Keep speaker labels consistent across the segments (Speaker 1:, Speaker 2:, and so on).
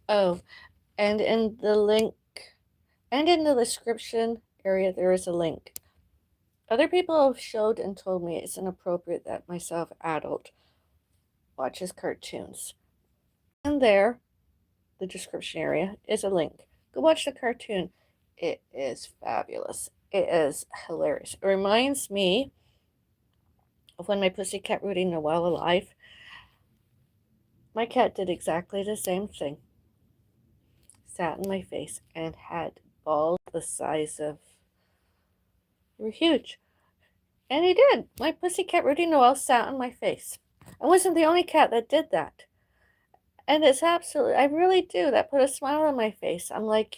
Speaker 1: Oh, and in the link and in the description area, there is a link. Other people have showed and told me it's inappropriate that myself, adult, watches cartoons. And there, the description area, is a link. Go watch the cartoon. It is fabulous. It is hilarious. It reminds me of when my pussycat Rudy Noel alive. My cat did exactly the same thing. Sat in my face and had balls the size of, they were huge. And he did. My pussycat Rudy Noel sat on my face. I wasn't the only cat that did that. And it's absolutely, I really do. That put a smile on my face. I'm like,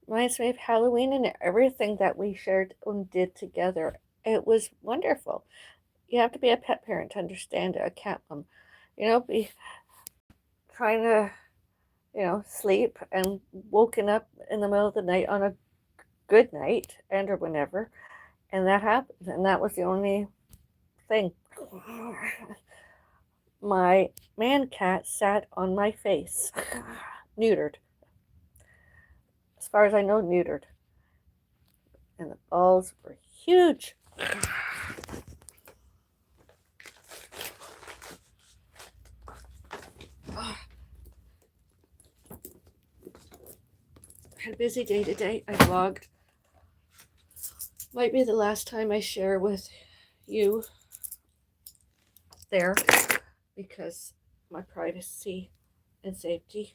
Speaker 1: reminds me of Halloween and everything that we shared and did together. It was wonderful. You have to be a pet parent to understand a cat mom. Be trying to, sleep and woken up in the middle of the night on a good night and or whenever. And that happened. And that was the only thing. My man cat sat on my face. Neutered. As far as I know, neutered. And the balls were huge. Had a busy day today. I vlogged. Might be the last time I share with you there because my privacy and safety,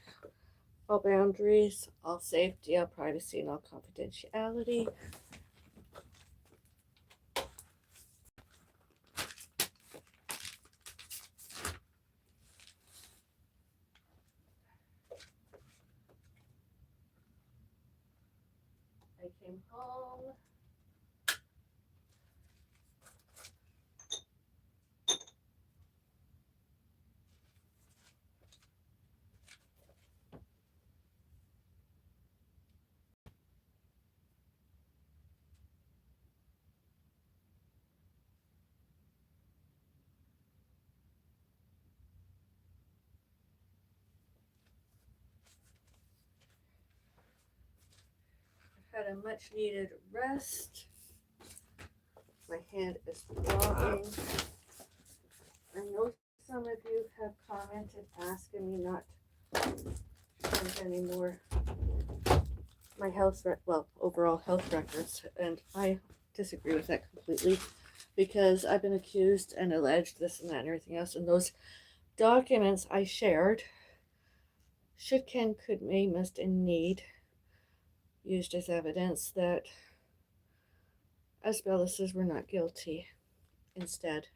Speaker 1: all boundaries, all safety, all privacy, and all confidentiality. I came home. Had a much needed rest. My hand is throbbing. I know some of you have commented asking me not to send any more my overall health records, and I disagree with that completely because I've been accused and alleged this and that and everything else, and those documents I shared should, can, could, may, must, and need used as evidence that us Bellises were not guilty instead,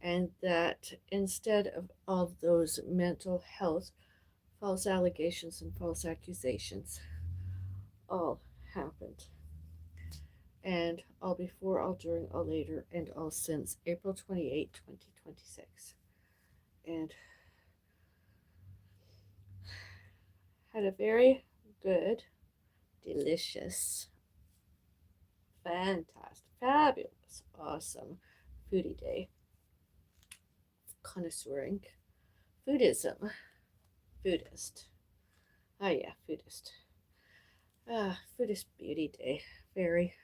Speaker 1: and that instead of all those mental health false allegations and false accusations all happened, and all before, all during, all later, and all since April 28, 2026. And had a very good, delicious, fantastic, fabulous, awesome foodie day. Connoisseuring. Foodism. Foodist. Oh yeah, foodist. Foodist beauty day. Very.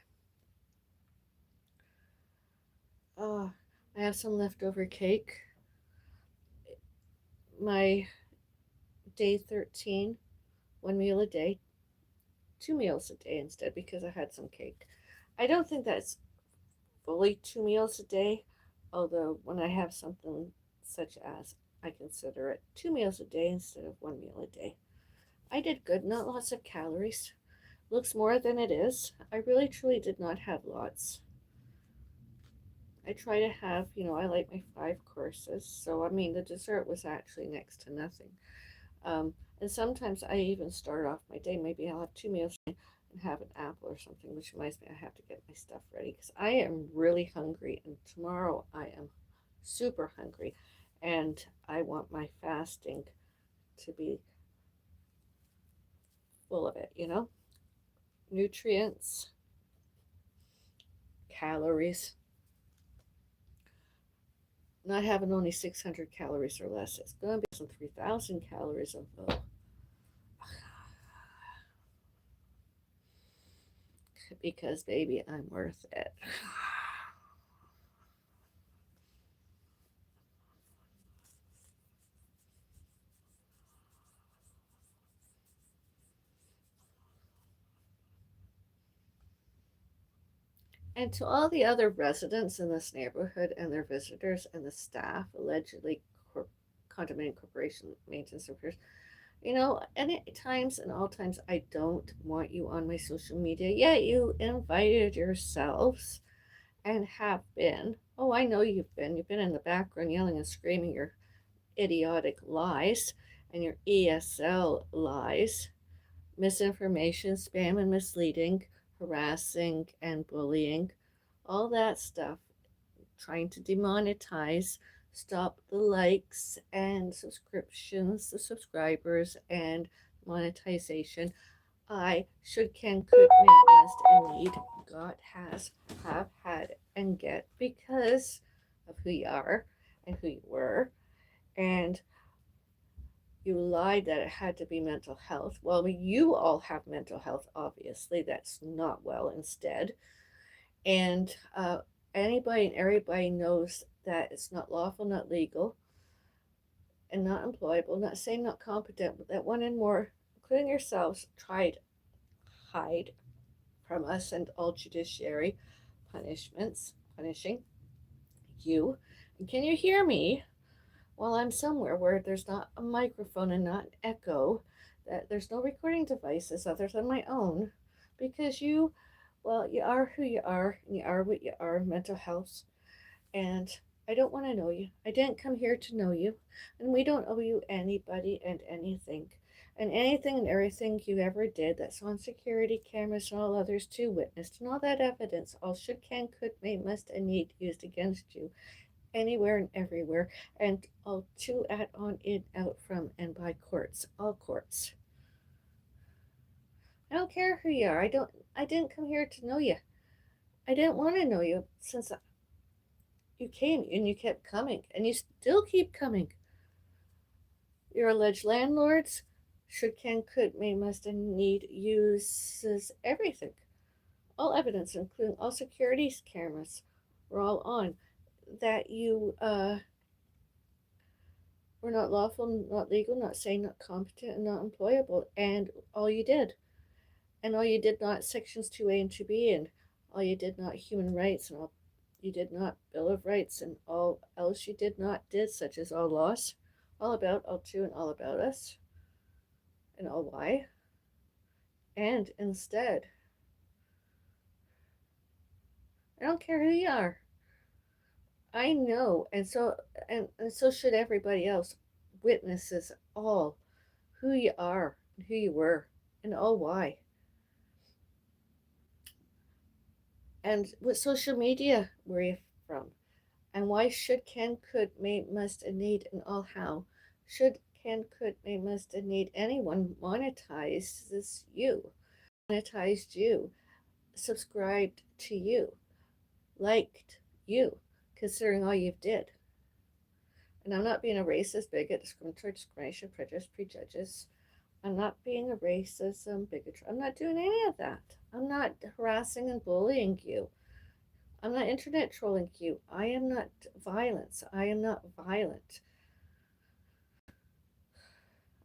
Speaker 1: I have some leftover cake. My day 13, one meal a day, 2 meals a day instead because I had some cake. I don't think that's fully 2 meals a day, although when I have something such as, I consider it 2 meals a day instead of 1 meal a day. I did good, not lots of calories. Looks more than it is. I really truly did not have lots. I try to have, I like my 5 courses. So, I mean, the dessert was actually next to nothing. And sometimes I even start off my day, maybe I'll have 2 meals and have an apple or something, which reminds me I have to get my stuff ready because I am really hungry. And tomorrow I am super hungry. And I want my fasting to be full of it. Nutrients, calories, not having only 600 calories or less. It's going to be some 3,000 calories of because, baby, I'm worth it. And to all the other residents in this neighborhood and their visitors and the staff, allegedly condominium corporation maintenance workers, any times and all times I don't want you on my social media, yet you invited yourselves and have been. Oh, I know you've been. You've been in the background yelling and screaming your idiotic lies and your ESL lies, misinformation, spam and misleading, harassing and bullying, all that stuff, trying to demonetize, stop the likes and subscriptions, the subscribers, and monetization. I should, can, could, may, must, and need, got, has, have, had, and get because of who you are and who you were. And you lied that it had to be mental health. Well, you all have mental health, obviously. That's not well instead. And anybody and everybody knows that it's not lawful, not legal, and not employable, not saying not competent, but that one and more, including yourselves, tried hide from us and all judiciary punishing you. And can you hear me while I'm somewhere where there's not a microphone and not an echo, that there's no recording devices other than my own? Because well, you are who you are, and you are what you are, mental health. And I don't want to know you. I didn't come here to know you. And we don't owe you anybody and anything. And anything and everything you ever did that's on security cameras and all others too witnessed, and all that evidence, all should, can, could, may, must, and need used against you anywhere and everywhere, and all to, at, on, in, out, from, and by courts, all courts. I don't care who you are. I didn't come here to know you. I didn't want to know you since you came and you kept coming and you still keep coming. Your alleged landlords should, can, could, may, must, and need uses everything. All evidence, including all security cameras, were all on that you were not lawful, not legal, not sane, not competent, and not employable. And all you did. And all you did not sections 2A and 2B, and all you did not human rights, and all you did not Bill of Rights, and all else you did not did, such as all laws, all about, all to, and all about us, and all why. And instead, I don't care who you are. I know, and so should everybody else. Witnesses all who you are, and who you were, and all why. And what social media were you from? And why should, can, could, may, must, and need, and all how? Should, can, could, may, must, and need anyone monetizes you, monetized you, subscribed to you, liked you, considering all you've did. And I'm not being a racist, bigot, discriminatory, discrimination, prejudice, prejudges. I'm not being a racism, bigotry. I'm not doing any of that. I'm not harassing and bullying you. I'm not internet trolling you. I am not violence. I am not violent.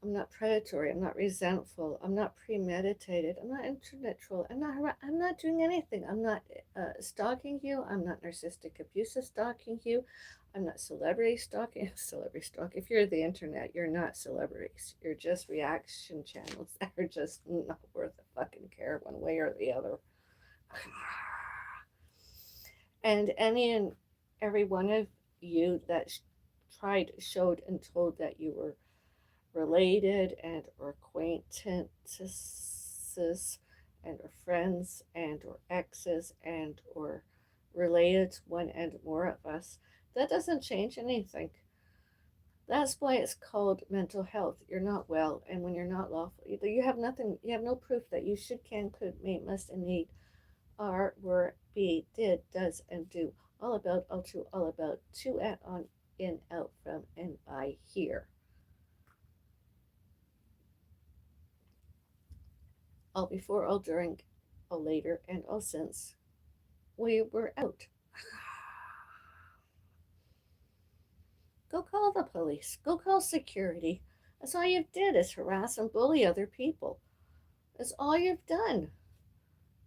Speaker 1: I'm not predatory. I'm not resentful. I'm not premeditated. I'm not internet troll. I'm not doing anything. I'm not stalking you. I'm not narcissistic abusive stalking you. I'm not celebrity stalking. Celebrity stalk. If you're the internet, you're not celebrities. You're just reaction channels that are just not worth a fucking care one way or the other. And any and every one of you that tried, showed, and told that you were related and or acquaintances and or friends and or exes and or related to one and more of us, that doesn't change anything. That's why it's called mental health. You're not well, and when you're not lawful, you have nothing. You have no proof that you should, can, could, may, must, and need are, were, be, did, does, and do. All about, all to, all about, to, at, on, in, out, from, and by, here. All before, all during, all later and all since we were out. Go call the police. Go call security. That's all you did is harass and bully other people. That's all you've done.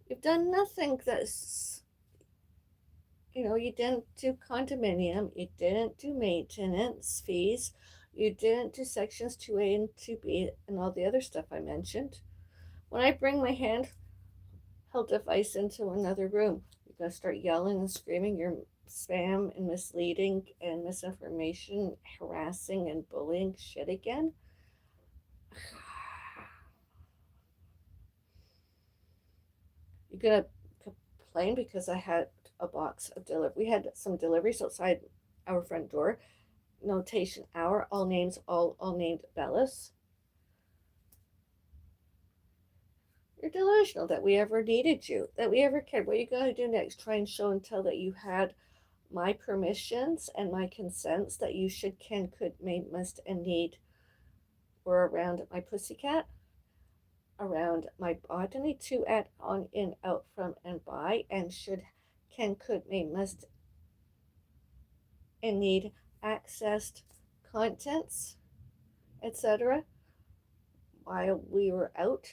Speaker 1: You've done nothing that's, you didn't do condominium, you didn't do maintenance fees, you didn't do sections 2A and 2B and all the other stuff I mentioned. When I bring my handheld device into another room, you're going to start yelling and screaming your spam and misleading and misinformation, harassing and bullying shit again? You're going to complain because I had a box of delivery. We had some deliveries outside our front door. Notation hour, all names, all named Bellis. You're delusional that we ever needed you, that we ever cared. What are you going to do next? Try and show and tell that you had my permissions and my consents that you should, can, could, may, must, and need were around my pussycat, around my botany, to, at, on, in, out, from, and by, and should, can, could, may, must, and need accessed contents, etc., while we were out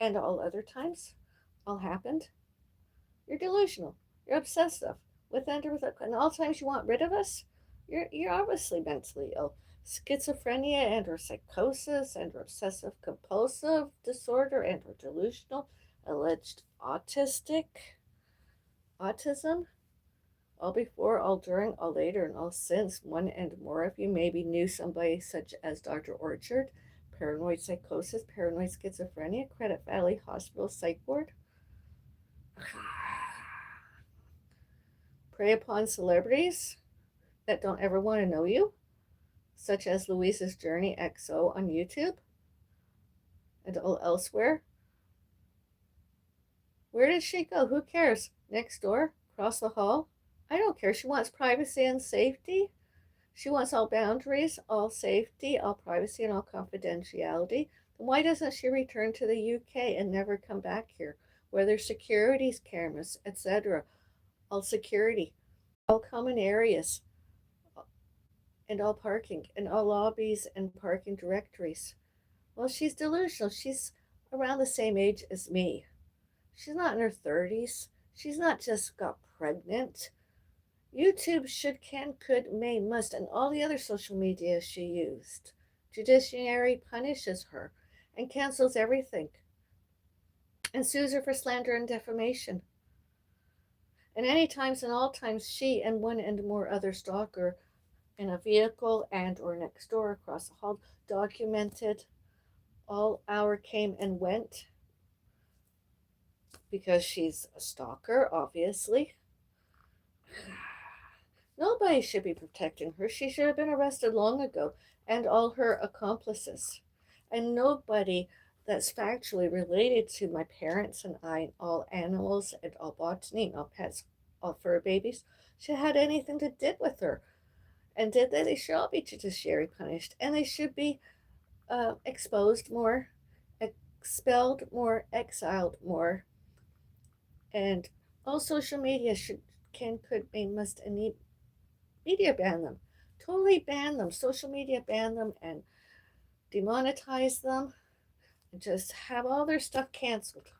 Speaker 1: and all other times all happened? You're delusional. You're obsessive. With and without, and all times you want rid of us, you're obviously mentally ill. Schizophrenia and or psychosis and or obsessive compulsive disorder and or delusional, alleged autism, all before, all during, all later, and all since. One and more of you maybe knew somebody such as Dr. Orchard, paranoid psychosis, paranoid schizophrenia, Credit Valley Hospital psych ward. Prey upon celebrities that don't ever want to know you, such as Louisa's Journey XO on YouTube and all elsewhere. Where did she go? Who cares? Next door? Across the hall? I don't care. She wants privacy and safety. She wants all boundaries, all safety, all privacy, and all confidentiality. Then why doesn't she return to the UK and never come back here, where there's security cameras, etc.? All security, all common areas, and all parking, and all lobbies and parking directories. Well, she's delusional. She's around the same age as me. She's not in her 30s. She's not just got pregnant. YouTube should, can, could, may, must, and all the other social media she used. Judiciary punishes her and cancels everything and sues her for slander and defamation. And any times and all times she and one and more other stalker in a vehicle and or next door across the hall documented all hour came and went because she's a stalker, obviously. Nobody should be protecting her. She should have been arrested long ago, and all her accomplices. And nobody that's factually related to my parents and I, all animals and all botany and all pets, all fur babies, should have had anything to do with her. And did they should all be judiciary punished, and they should be exposed more, expelled more, exiled more, and all social media should, can, could, may, must, and need media ban them. Totally ban them. Social media ban them and demonetize them and just have all their stuff canceled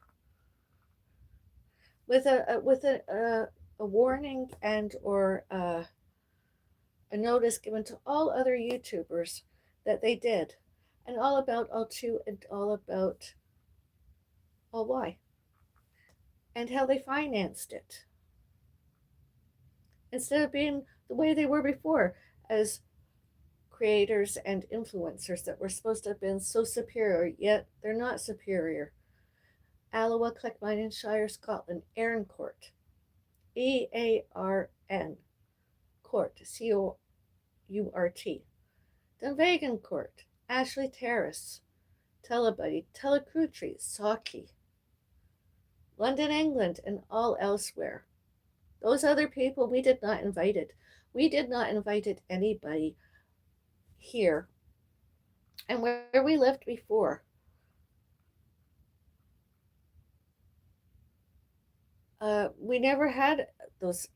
Speaker 1: with a warning and or a notice given to all other YouTubers that they did, and all about all to and all about all why and how they financed it, instead of being the way they were before as creators and influencers that were supposed to have been so superior, yet they're not superior. Alloa, Clackmine, Shire, Scotland, Erin Court, EARN Court, COURT, Dunvegan Court, Ashley Terrace, Telebuddy, Telecrutry, Sauchie, London, England, and all elsewhere. Those other people we did not invite it. We did not invite anybody here. And where we lived before, We never had those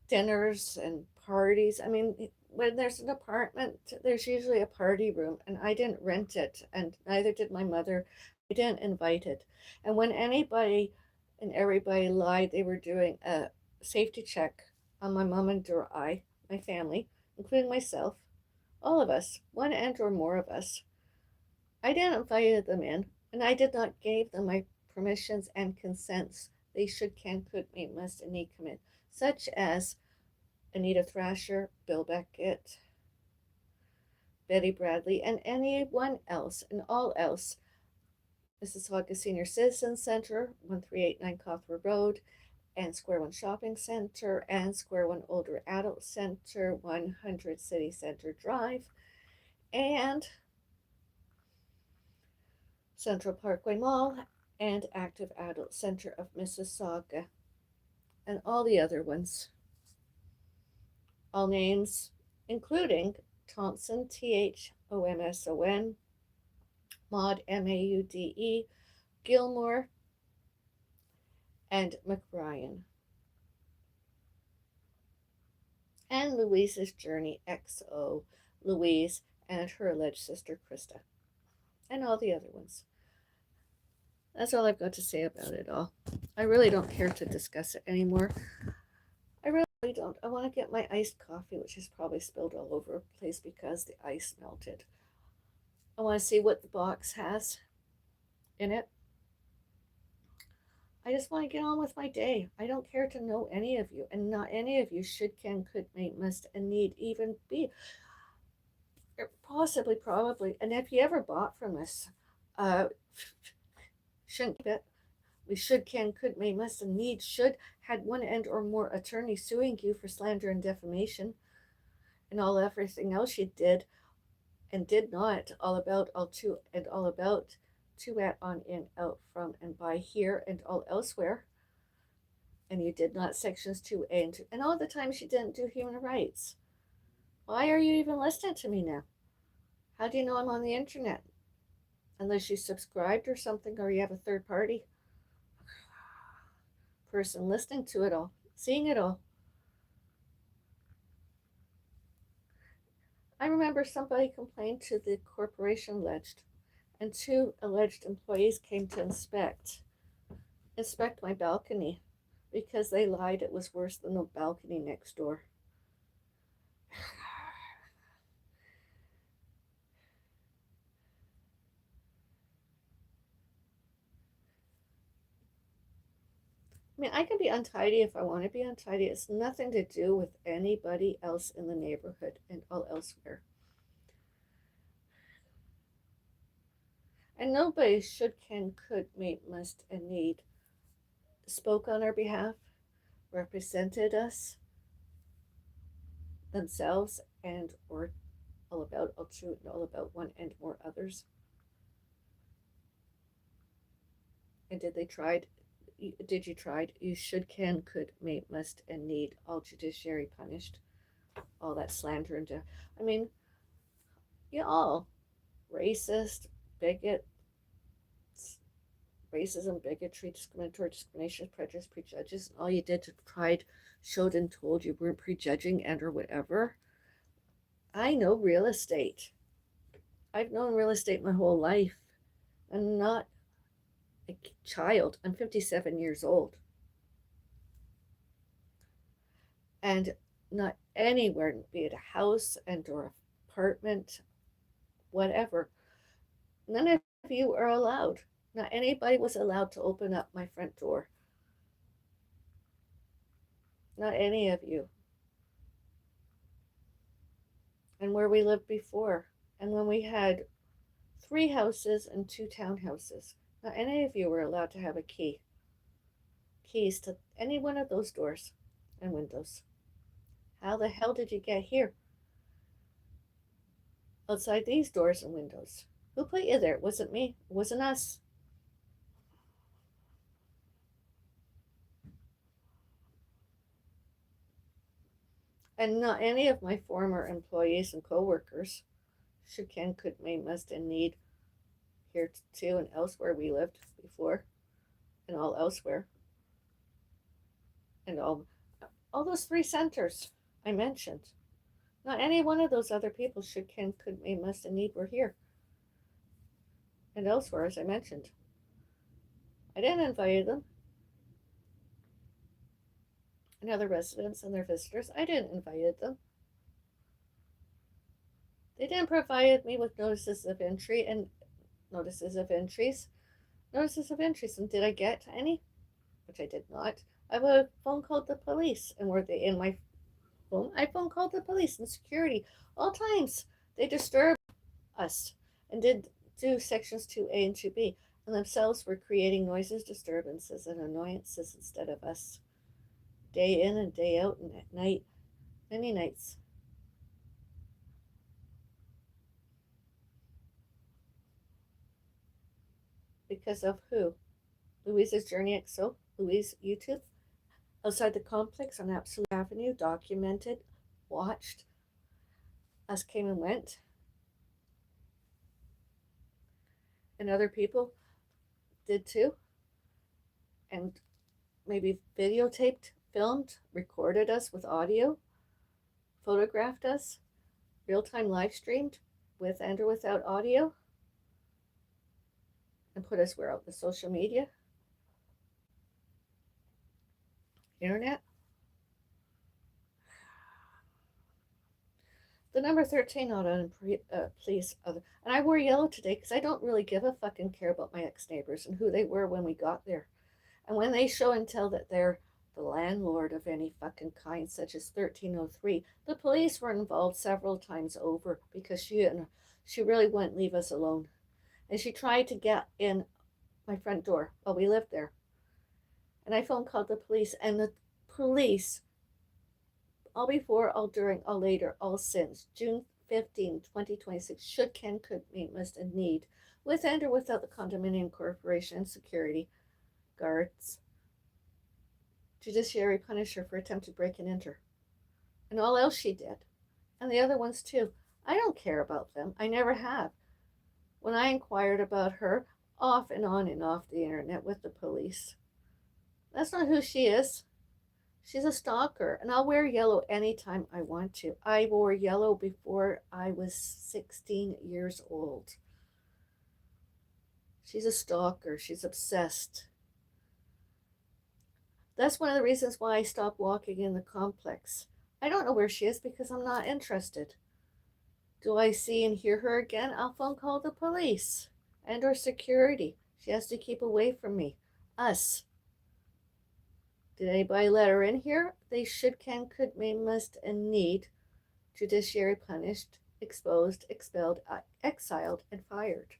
Speaker 1: dinners and parties. I mean, when there's an apartment, there's usually a party room, and I didn't rent it, and neither did my mother. I didn't invite it. And when anybody and everybody lied, they were doing a safety check on my mom and or I, my family, including myself, all of us, one and or more of us. I didn't invite them in, and I did not give them my permissions and consents. They should, can, could, may, must, and need come in, such as Anita Thrasher, Bill Beckett, Betty Bradley, and anyone else, and all else. Mississauga Senior Citizen Center, 1389 Cawthra Road, and Square One Shopping Center, and Square One Older Adult Center, 100 City Center Drive, and Central Parkway Mall, and Active Adult Center of Mississauga, and all the other ones. All names, including Thompson, Thomson, Maud, Maude, Gilmore, and McBrien, and Louise's Journey XO, Louise, and her alleged sister Krista, and all the other ones. That's all I've got to say about it all. I really don't care to discuss it anymore. I really don't. I want to get my iced coffee, which is probably spilled all over the place because the ice melted. I want to see what the box has in it. I just want to get on with my day. I don't care to know any of you, and not any of you should, can, could, may, must, and need even be. Possibly, probably. And if you ever bought from us, uh, shouldn't keep it. We should, can, could, may, must, and need should had one and or more attorneys suing you for slander and defamation, and all everything else you did and did not, all about, all to, and all about, to, at, on, in, out, from, and by, here, and all elsewhere. And you did not sections 2A and 2, and all the times you didn't do human rights. Why are you even listening to me now? How do you know I'm on the internet? Unless you subscribed or something, or you have a third party person listening to it all, seeing it all. I remember somebody complained to the corporation alleged, and two alleged employees came to inspect my balcony because they lied it was worse than the balcony next door. I mean, I can be untidy if I want to be untidy. It's nothing to do with anybody else in the neighborhood and all elsewhere. And nobody should, can, could, may, must, and need spoke on our behalf, represented us, themselves, and or all about, all true, and all about one and more others. And did they tried? Did you tried? You should, can, could, may, must, and need all judiciary punished. All that slander and I mean, you all racist, bigot, racism, bigotry, discriminatory, discrimination, prejudice, prejudges, and all you did to tried, showed, and told you weren't prejudging and or whatever. I know real estate. I've known real estate my whole life. I'm not a child. I'm 57 years old. And not anywhere, be it a house and or apartment, whatever. None of you are allowed. Not anybody was allowed to open up my front door. Not any of you. And where we lived before. And when we had 3 houses and 2 townhouses. Not any of you were allowed to have a key. Keys to any one of those doors and windows. How the hell did you get here? Outside these doors and windows. Who put you there? It wasn't me. It wasn't us. And not any of my former employees and coworkers should, can, could, may, must, and need here too and elsewhere we lived before and all elsewhere. And all those three centers I mentioned. Not any one of those other people should, can, could, may, must, and need were here. And elsewhere, as I mentioned. I didn't invite them. And other residents and their visitors, I didn't invite them. They didn't provide me with notices of entry and notices of entries. Notices of entries. And did I get any? Which I did not. I would have phone called the police. And were they in my phone? I phone called the police and security all times. They disturbed us and did do sections 2A and 2B, and themselves were creating noises, disturbances, and annoyances instead of us, day in and day out and at night, many nights. Because of who? Louise's Journey XO, Louise YouTube, outside the complex on Absolute Avenue, documented, watched, us came and went, and other people did too, and maybe videotaped, filmed, recorded us with audio, photographed us, real time live streamed with and or without audio, and put us where out? The social media, internet. The number 13 out on please other. And I wore yellow today because I don't really give a fucking care about my ex neighbors and who they were when we got there. And when they show and tell that they're the landlord of any fucking kind, such as 1303, the police were involved several times over because she really wouldn't leave us alone. And she tried to get in my front door while we lived there. And I phone called the police, and the police, all before, all during, all later, all since June 15, 2026, should, can, could, may, must, and need, with and or without the condominium corporation and security guards, judiciary punish her for attempted break and enter, and all else she did, and the other ones too. I don't care about them. I never have. When I inquired about her, off and on and off the internet with the police, that's not who she is. She's a stalker, and I'll wear yellow anytime I want to. I wore yellow before I was 16 years old. She's a stalker. She's obsessed. That's one of the reasons why I stopped walking in the complex. I don't know where she is because I'm not interested. Do I see and hear her again? I'll phone call the police and or security. She has to keep away from me. Us. Did anybody let her in here? They should, can, could, may, must, and need. Judiciary punished, exposed, expelled, exiled, and fired.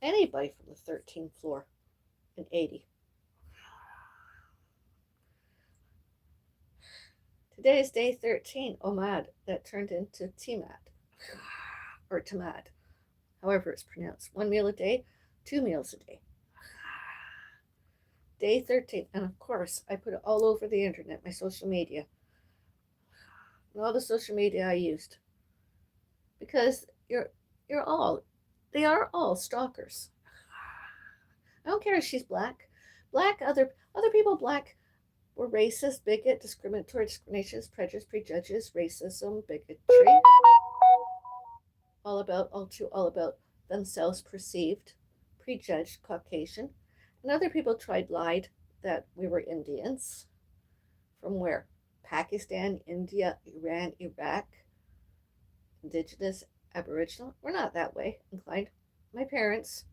Speaker 1: Anybody from the 13th floor in 80. Today is day 13, OMAD, that turned into TMAD, or TMAD, however it's pronounced. 1 meal a day, 2 meals a day. Day 13, and of course, I put it all over the internet, my social media, and all the social media I used, because you're all, they are all stalkers. I don't care if she's black, other people black were racist, bigot, discriminatory, discriminations, prejudice, prejudges, racism, bigotry, all about themselves perceived, prejudged Caucasian, and other people lied that we were Indians. From where? Pakistan, India, Iran, Iraq, indigenous, aboriginal. We're not that way inclined. My parents,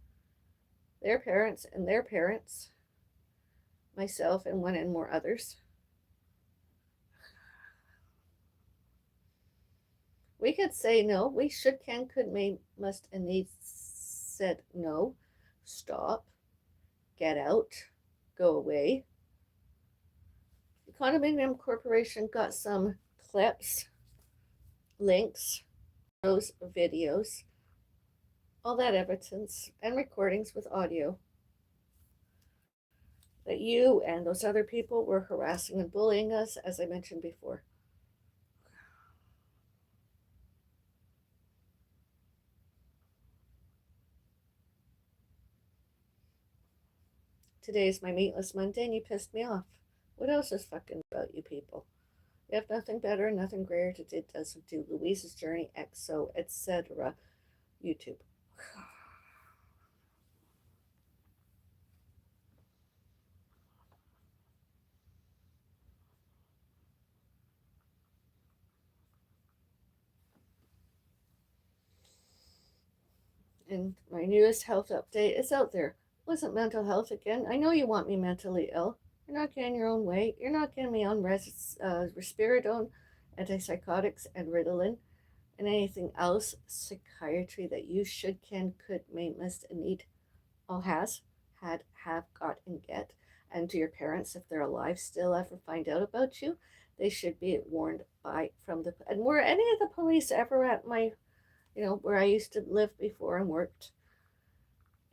Speaker 1: their parents, and their parents, myself, and one and more others. We could say no. We should, can, could, may, must, and need said no. Stop. Get out. Go away. The condominium corporation got some clips, links, those videos, all that evidence, and recordings with audio that you and those other people were harassing and bullying us, as I mentioned before. Today is my meatless Monday, and you pissed me off. What else is fucking about you people? You have nothing better and nothing greater to do, doesn't do. Louise's Journey, EXO, etc. YouTube. And my newest health update is out there. Wasn't mental health again. I know you want me mentally ill. You're not getting your own way. You're not getting me on risperidone, antipsychotics, and Ritalin, and anything else psychiatry that you should, can, could, may, must, and need. All has, had, have, got, and get. And to your parents, if they're alive, still ever find out about you, they should be warned by from the. And were any of the police ever at my, where I used to live before and worked,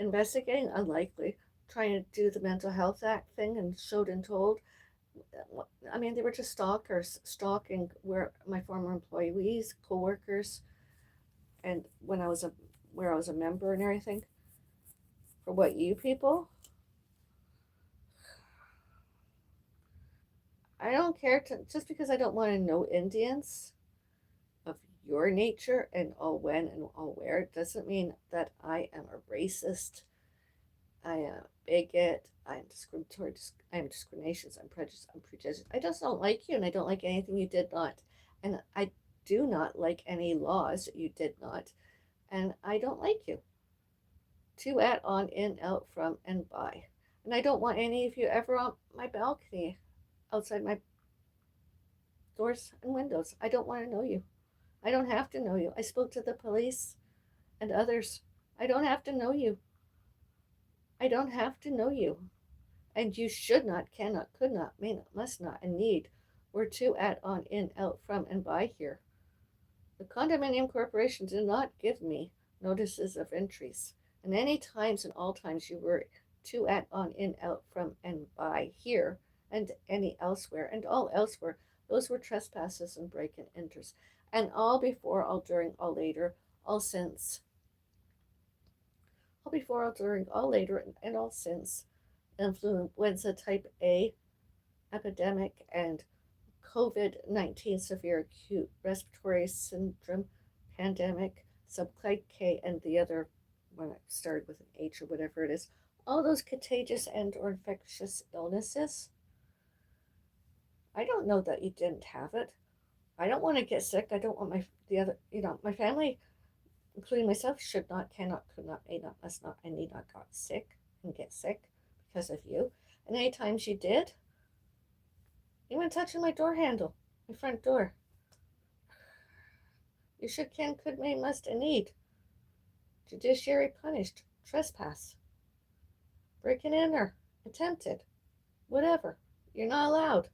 Speaker 1: investigating? Unlikely. Trying to do the Mental Health Act thing and showed and told. I mean, they were just stalkers, stalking where my former employees, co-workers, and when I was a where I was a member and everything. For what, you people? I don't care to, just because I don't want to know Indians of your nature and all when and all where doesn't mean that I am a racist. I am a bigot. I am discriminatory. I am discriminations. I'm prejudiced. I'm prejudiced. I just don't like you, and I don't like anything you did not, and I do not like any laws you did not, and I don't like you. To, at, on, in, out, from, and by, and I don't want any of you ever on my balcony, outside my doors and windows. I don't want to know you. I don't have to know you. I spoke to the police and others. I don't have to know you. I don't have to know you. And you should not, cannot, could not, may not, must not, and need were to, at, on, in, out, from, and by here. The condominium corporation did not give me notices of entries. And any times and all times you were to, at, on, in, out, from, and by here, and any elsewhere, and all elsewhere, those were trespasses and break and enters. And all before, all during, all later, all since, all before, all during, all later, and all since, influenza type A epidemic and COVID-19 severe acute respiratory syndrome pandemic, subclade K, and the other one that started with an H or whatever it is, all those contagious and or infectious illnesses. I don't know that you didn't have it. I don't want to get sick. I don't want my family, including myself, should not, cannot, could not, may not, must not, and need not got sick and get sick because of you. And any times you did, even touching my door handle, my front door, you should, can, could, may, must, and need. Judiciary punished. Trespass. Breaking in or attempted. Whatever. You're not allowed.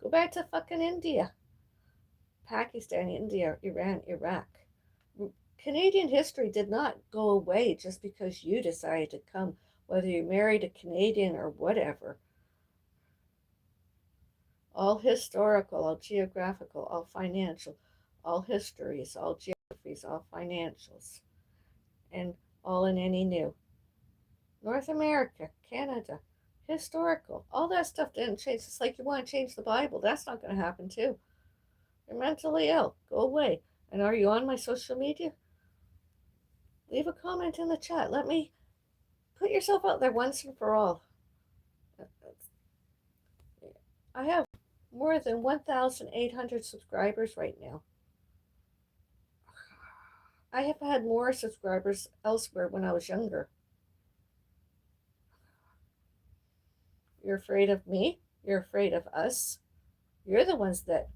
Speaker 1: Go back to fucking India. Pakistan, India, Iran, Iraq. Canadian history did not go away just because you decided to come, whether you married a Canadian or whatever. All historical, all geographical, all financial, all histories, all geographies, all financials, and all in any new. North America, Canada, historical, all that stuff didn't change. It's like you want to change the Bible. That's not going to happen, too. You're mentally ill. Go away. And are you on my social media? Leave a comment in the chat. Let me put yourself out there once and for all. I have more than 1,800 subscribers right now. I have had more subscribers elsewhere when I was younger. You're afraid of me? You're afraid of us? You're the ones that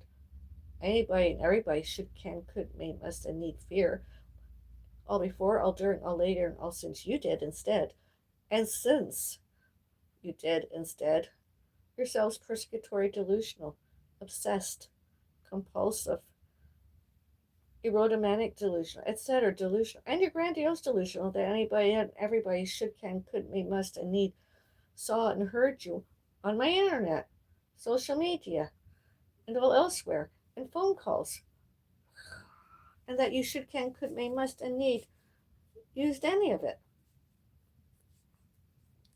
Speaker 1: anybody and everybody should, can, could, may, must, and need fear. All before, all during, all later, and all since you did instead. And since you did instead, yourselves persecutory, delusional, obsessed, compulsive, erotomanic, delusional, etc. Delusional, and you're grandiose delusional that anybody and everybody should, can, could, may, must, and need saw and heard you on my internet, social media, and all elsewhere, and phone calls, and that you should, can, could, may, must, and need used any of it,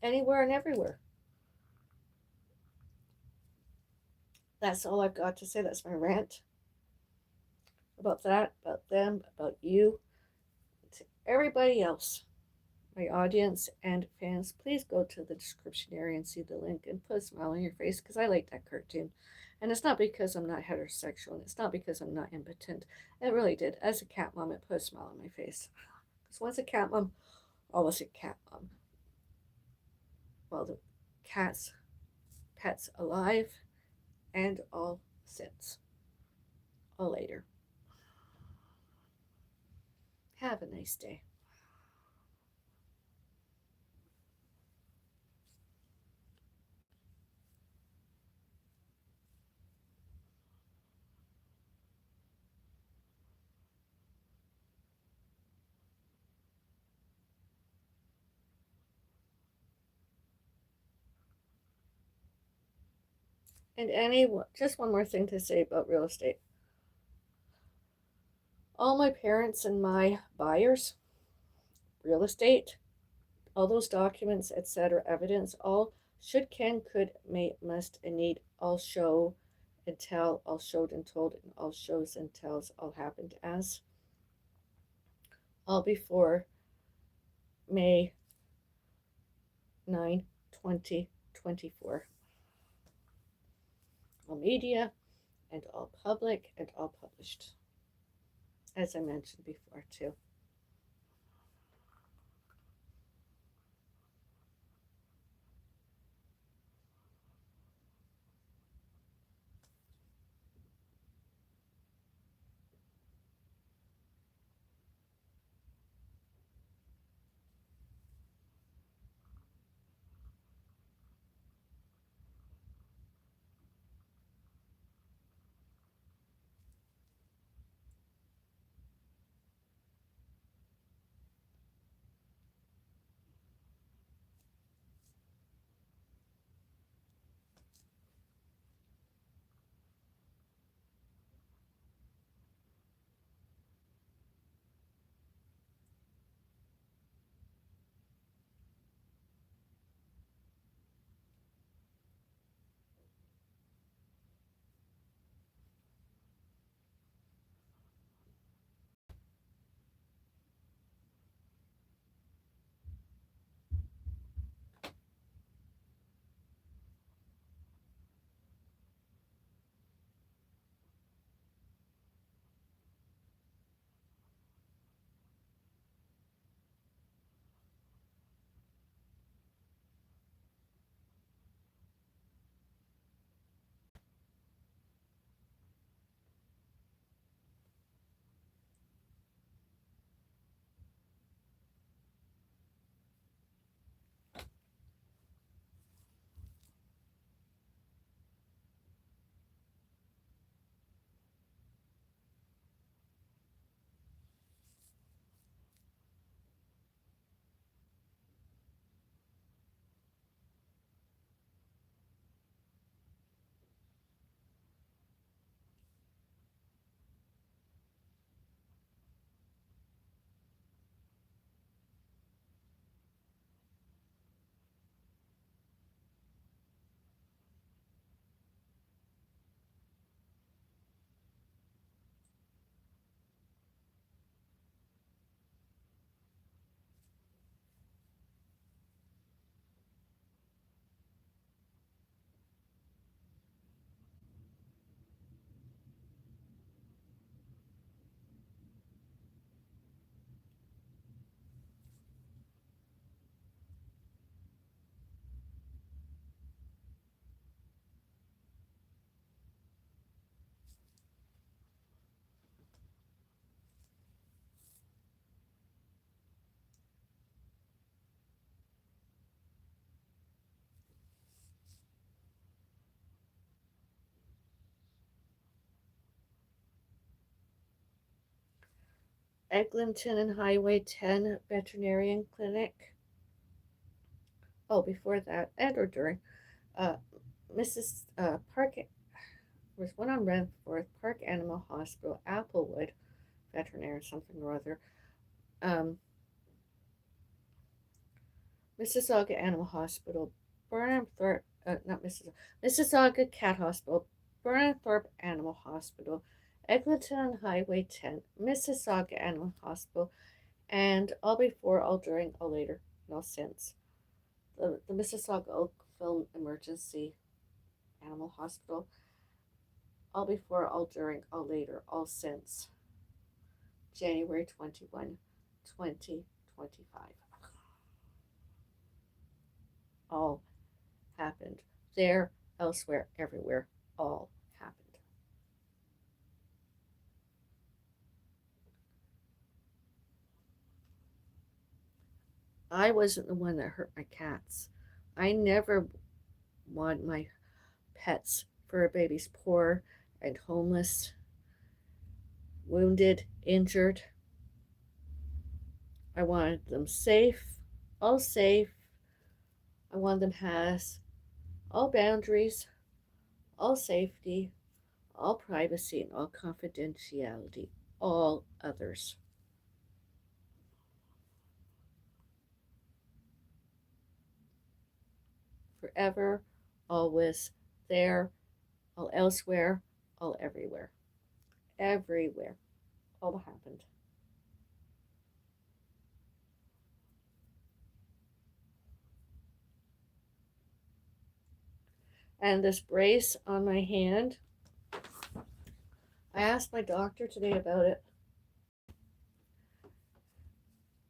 Speaker 1: anywhere and everywhere. That's all I've got to say. That's my rant about that, about them, about you, to everybody else. My audience and fans, please go to the description area and see the link and put a smile on your face because I like that cartoon. And it's not because I'm not heterosexual and it's not because I'm not impotent. It really did. As a cat mom, it put a smile on my face. Because once a cat mom, always a cat mom. Well, the cat's pets alive and all since. All later. Have a nice day. And Annie, just one more thing to say about real estate. All my parents and my buyers, real estate, all those documents, etc., evidence, all should, can, could, may, must, and need, all show and tell, all showed and told, and all shows and tells, all happened as, all before May 9, 2024. All media and all public and all published, as I mentioned before, too. Eglinton and Highway 10 Veterinarian Clinic. Oh, before that, and or during, uh, Mrs. Park, there's one on Renforth, Park Animal Hospital, Applewood Veterinary, something or other, um, Mississauga Animal Hospital, Burnham Thorpe, not Mississauga Cat Hospital, Burnthorpe Animal Hospital, Eglinton on Highway 10, Mississauga Animal Hospital, and all before, all during, all later, and all since. The Mississauga Oakville Emergency Animal Hospital, all before, all during, all later, all since January 21, 2025. All happened. There, elsewhere, everywhere, all happened. I wasn't the one that hurt my cats. I never want my pets, fur babies, poor and homeless, wounded, injured. I wanted them safe, all safe. I wanted them has all boundaries, all safety, all privacy, and all confidentiality, all others. Forever, always, there, all elsewhere, all everywhere. Everywhere. All happened. And this brace on my hand, I asked my doctor today about it,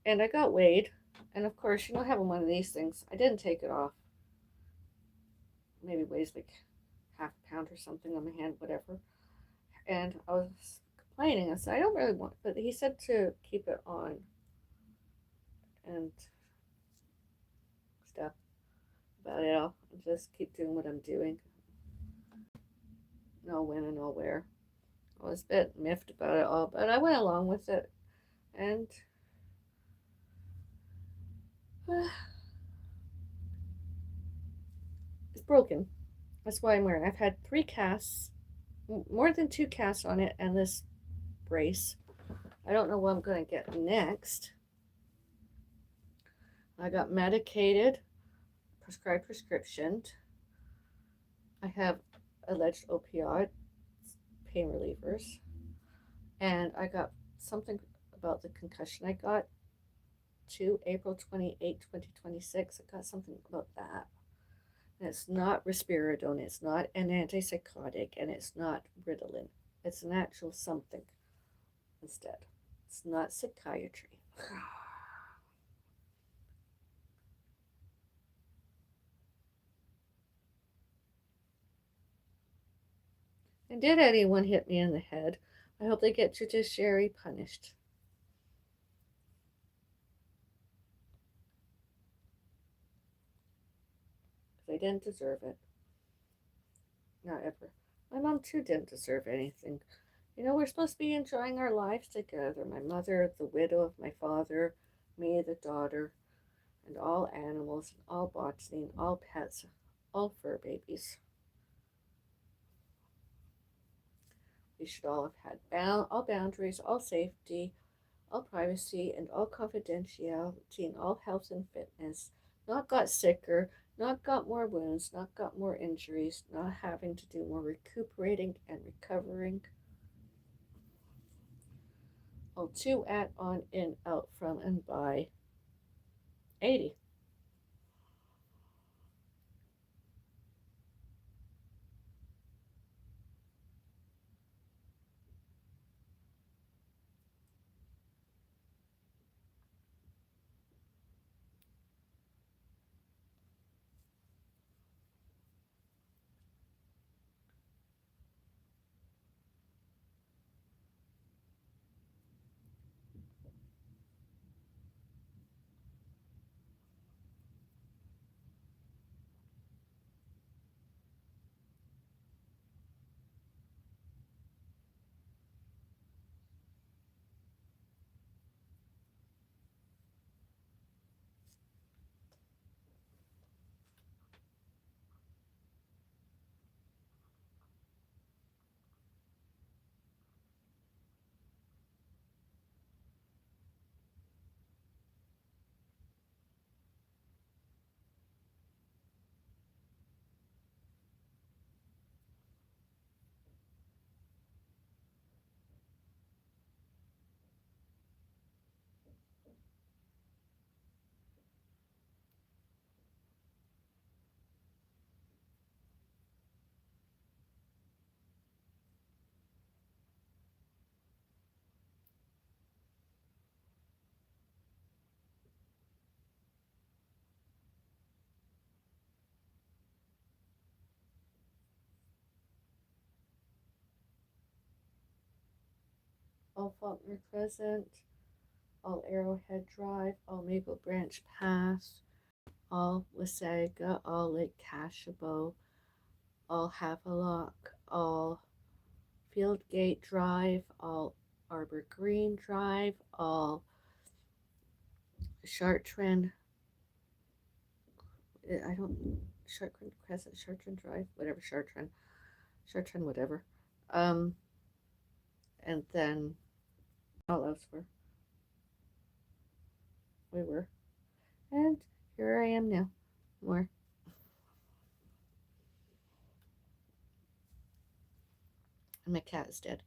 Speaker 1: and I got weighed. And of course, having one of these things, I didn't take it off. Maybe weighs like half a pound or something on my hand, whatever. And I was complaining. I said, I don't really want, but he said to keep it on and stuff about it all. And just keep doing what I'm doing. No when and no where. I was a bit miffed about it all, but I went along with it. And it's broken. That's why I'm wearing. I've had 3 casts, more than 2 casts on it, and this brace. I don't know what I'm going to get next. I got medicated, prescribed prescription. I have alleged opioid pain relievers. And I got something about the concussion I got to April 28, 2026. I got something about that. And it's not risperidone, it's not an antipsychotic, and it's not Ritalin. It's an actual something instead. It's not psychiatry. And did anyone hit me in the head, I hope they get judiciary punished. They didn't deserve it. Not ever. My mom, too, didn't deserve anything. We're supposed to be enjoying our lives together. My mother, the widow of my father, me, the daughter, and all animals, and all botany, and all pets, all fur babies. We should all have had all boundaries, all safety, all privacy, and all confidentiality, and all health and fitness. Not got sicker, not got more wounds, not got more injuries, not having to do more recuperating and recovering. All to, at, on, in, out, from, and by 80. all Faulkner Crescent, all Arrowhead Drive, all Maple Branch Pass, all Wasaga, all Lake Cashabo, all Havelock, all Fieldgate Drive, all Arbor Green Drive, all Chartrand. I don't Chartrand Crescent, Chartrand Drive, whatever Chartrand, whatever. Um, and then all else we were, and here I am now. More. And my cat is dead.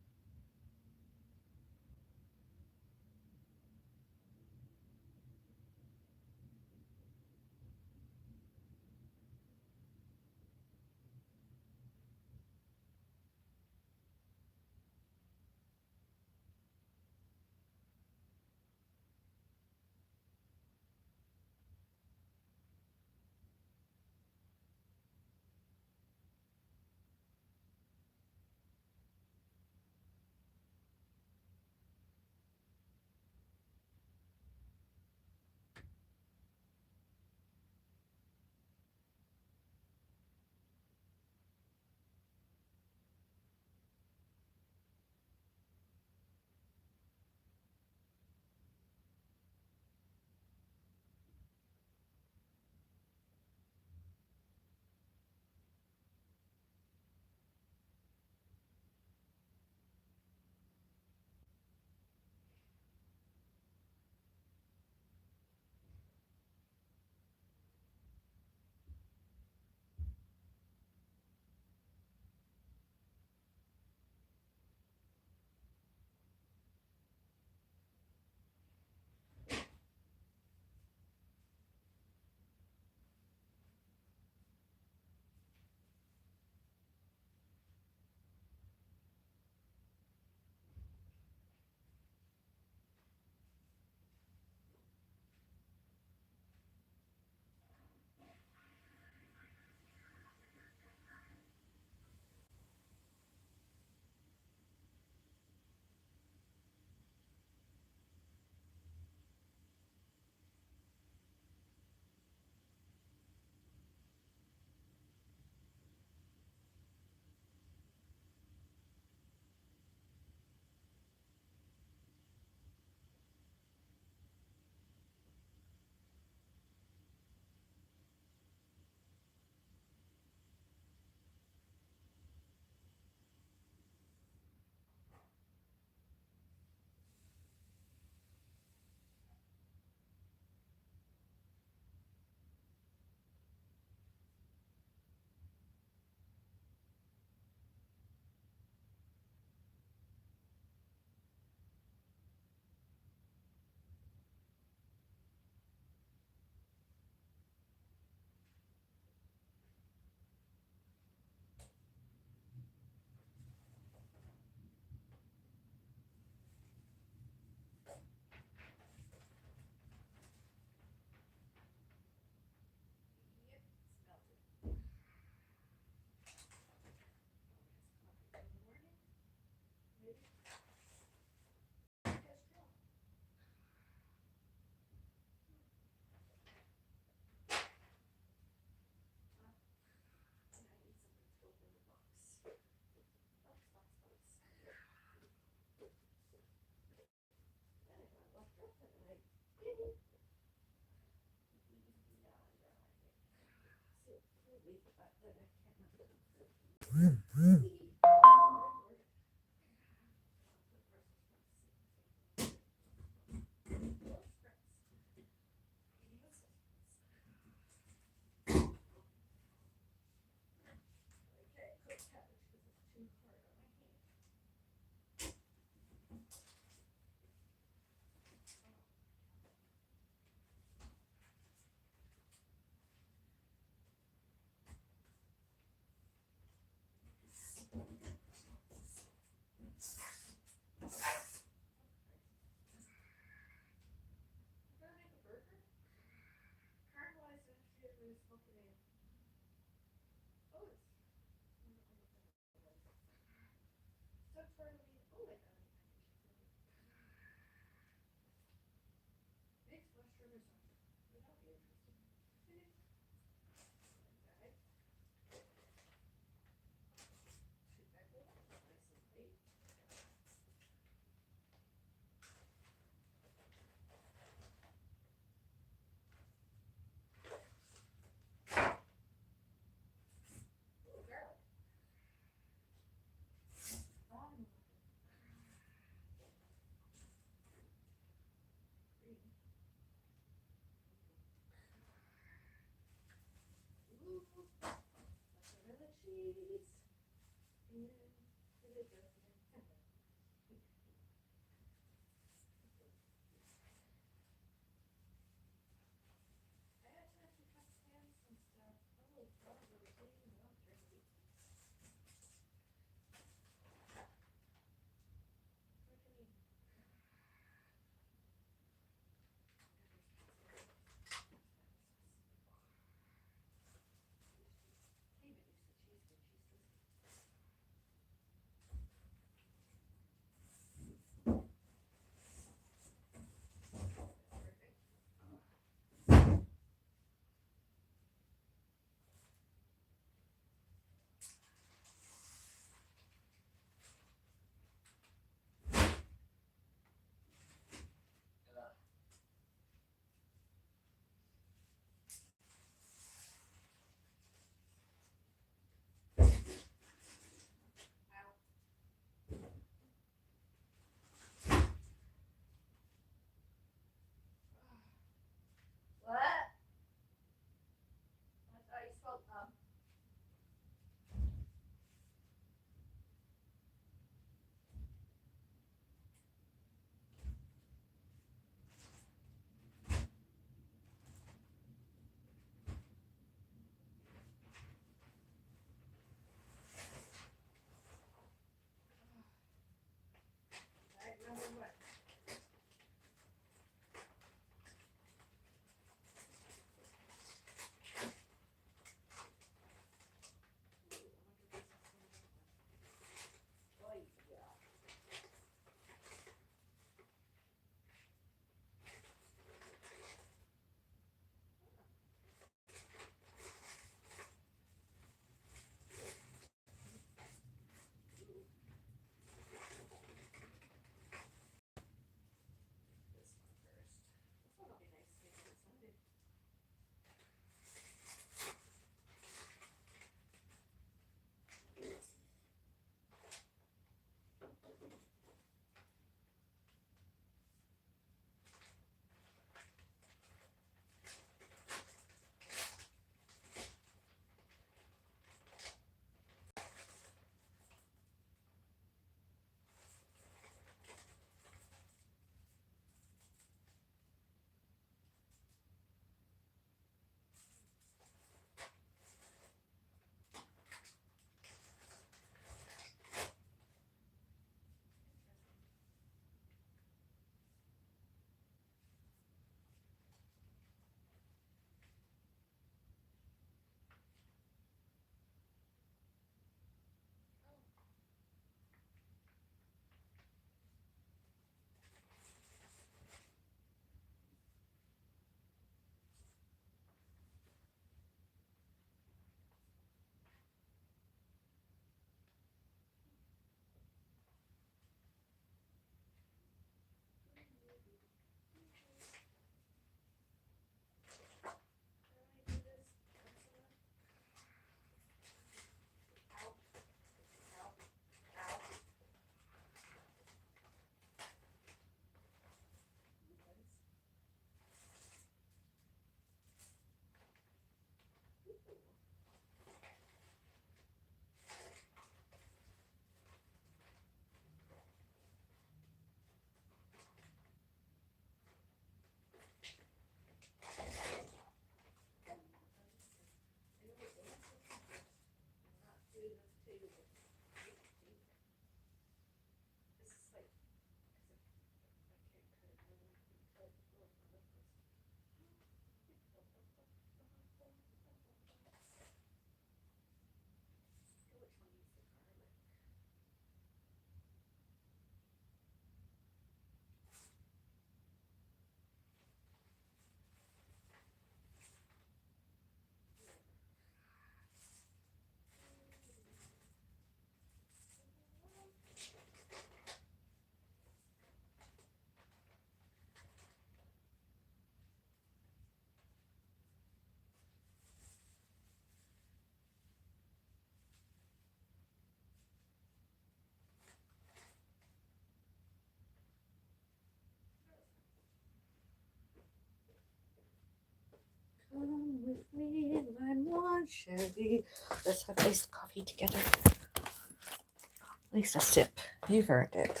Speaker 1: Come with me, I'm one Chevy. Let's have iced coffee together. At least a sip. You've earned it.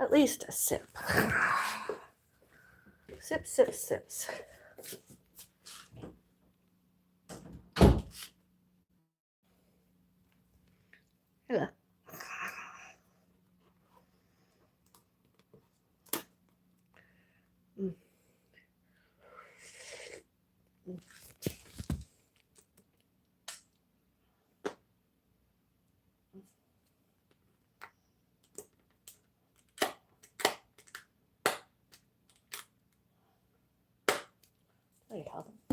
Speaker 1: At least a sip. Sip, sip, sips. Hello. Mm. Mm. There you have them.